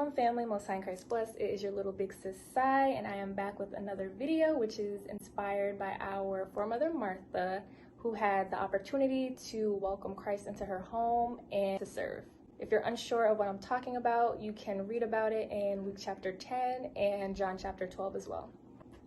Shalom family, Most High in Christ blessed. It is your little big sis Sai, and I am back with another video which is inspired by our foremother Martha, who had the opportunity to welcome Christ into her home and to serve. If you're unsure of what I'm talking about, you can read about it in Luke chapter 10 and John chapter 12 as well.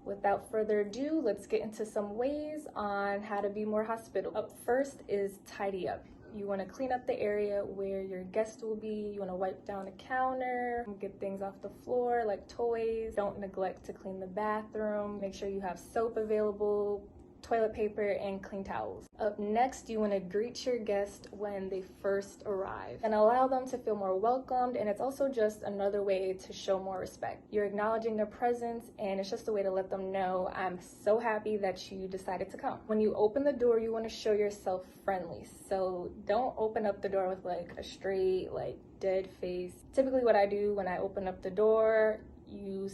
Without further ado, let's get into some ways on how to be more hospitable. Up first is tidy up. You want to clean up the area where your guest will be. You want to wipe down the counter, get things off the floor like toys. Don't neglect to clean the bathroom. Make sure you have soap available, toilet paper, and clean towels. Up next, you want to greet your guest when they first arrive and allow them to feel more welcomed, and it's also just another way to show more respect. You're acknowledging their presence, and it's just a way to let them know, I'm so happy that you decided to come. When you open the door, you want to show yourself friendly, so don't open up the door with like a straight, like dead face. Typically what I do when I open up the door, you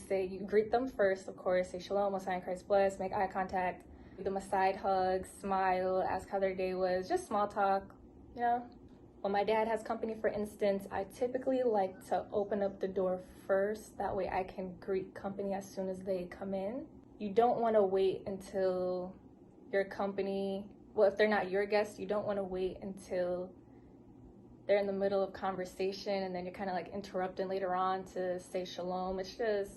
greet them first, of course, say Shalom, Most High in Christ blessed, make eye contact, give them a side hug, smile, ask how their day was, just small talk, you know. When my dad has company, for instance, I typically like to open up the door first. That way I can greet company as soon as they come in. You don't want to wait until your company, well, if they're not your guests, you don't want to wait until they're in the middle of conversation and then you're kind of like interrupting later on to say shalom. It's just,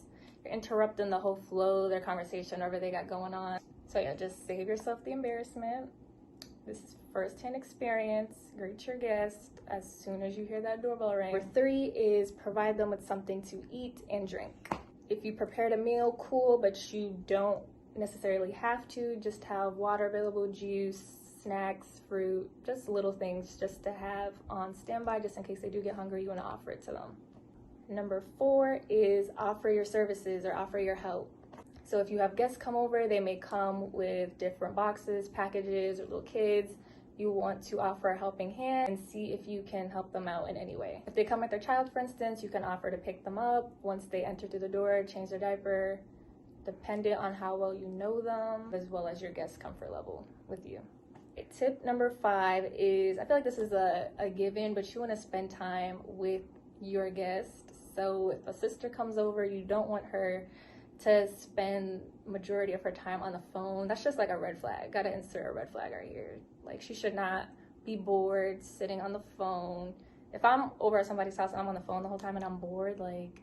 you're interrupting the whole flow of their conversation, whatever they got going on. So yeah, just save yourself the embarrassment. This is first-hand experience. Greet your guest as soon as you hear that doorbell ring. Number 3 is provide them with something to eat and drink. If you prepared a meal, cool, but you don't necessarily have to. Just have water available, juice, snacks, fruit, just little things just to have on standby just in case they do get hungry. You want to offer it to them. Number 4 is offer your services or offer your help. So if you have guests come over, they may come with different boxes, packages, or little kids. You want to offer a helping hand and see if you can help them out in any way. If they come with their child, for instance, you can offer to pick them up once they enter through the door, change their diaper, dependent on how well you know them, as well as your guest comfort level with you. Tip number 5 is, I feel like this is a given, but you want to spend time with your guest. So if a sister comes over, you don't want her to spend majority of her time on the phone. That's just like a red flag. Gotta insert a red flag right here. Like, she should not be bored sitting on the phone. If I'm over at somebody's house and I'm on the phone the whole time and I'm bored, like,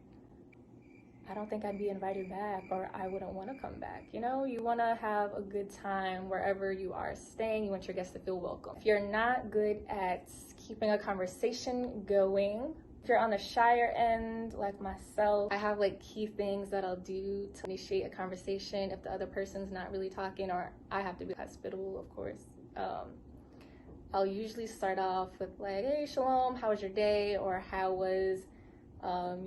I don't think I'd be invited back, or I wouldn't want to come back. You know, you want to have a good time wherever you are staying. You want your guests to feel welcome. If you're not good at keeping a conversation going, if you're on the shyer end, like myself, I have like key things that I'll do to initiate a conversation if the other person's not really talking, or I have to be hospitable, of course. I'll usually start off with like, hey, Shalom, how was your day? Or how was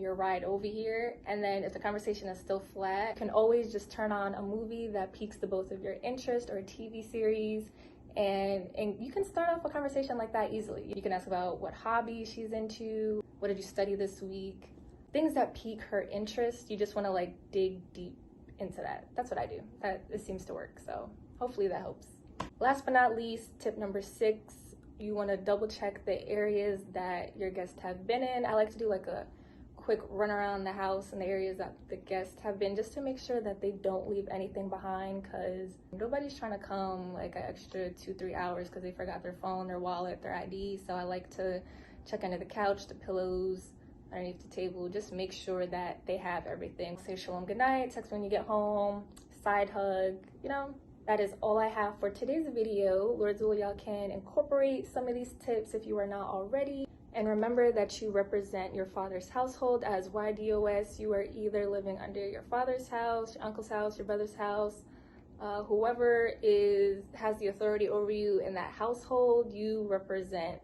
your ride over here? And then if the conversation is still flat, you can always just turn on a movie that piques the both of your interest, or a TV series. And you can start off a conversation like that easily. You can ask about what hobby she's into, what did you study this week, things that pique her interest. You just want to like dig deep into that. That's what I do. It seems to work, so hopefully that helps. Last but not least, tip number 6, you want to double check the areas that your guests have been in. I like to do like a quick run around the house and the areas that the guests have been, just to make sure that they don't leave anything behind, because nobody's trying to come like an extra 2-3 hours because they forgot their phone, their wallet, their ID. So I like to check under the couch, the pillows, underneath the table, just make sure that they have everything. Say shalom, good night, text when you get home, side hug, you know. That is all I have for today's video. Lord's will, y'all can incorporate some of these tips if you are not already. And remember that you represent your father's household as YDOS. You are either living under your father's house, your uncle's house, your brother's house, whoever has the authority over you in that household. You represent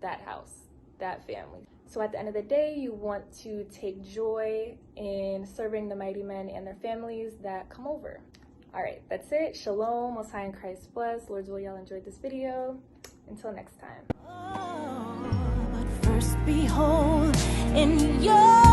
that house, that family. So at the end of the day, you want to take joy in serving the mighty men and their families that come over. All right, that's it. Shalom, Most High in Christ bless. Lord's will, y'all enjoyed this video. Until next time. But first behold in your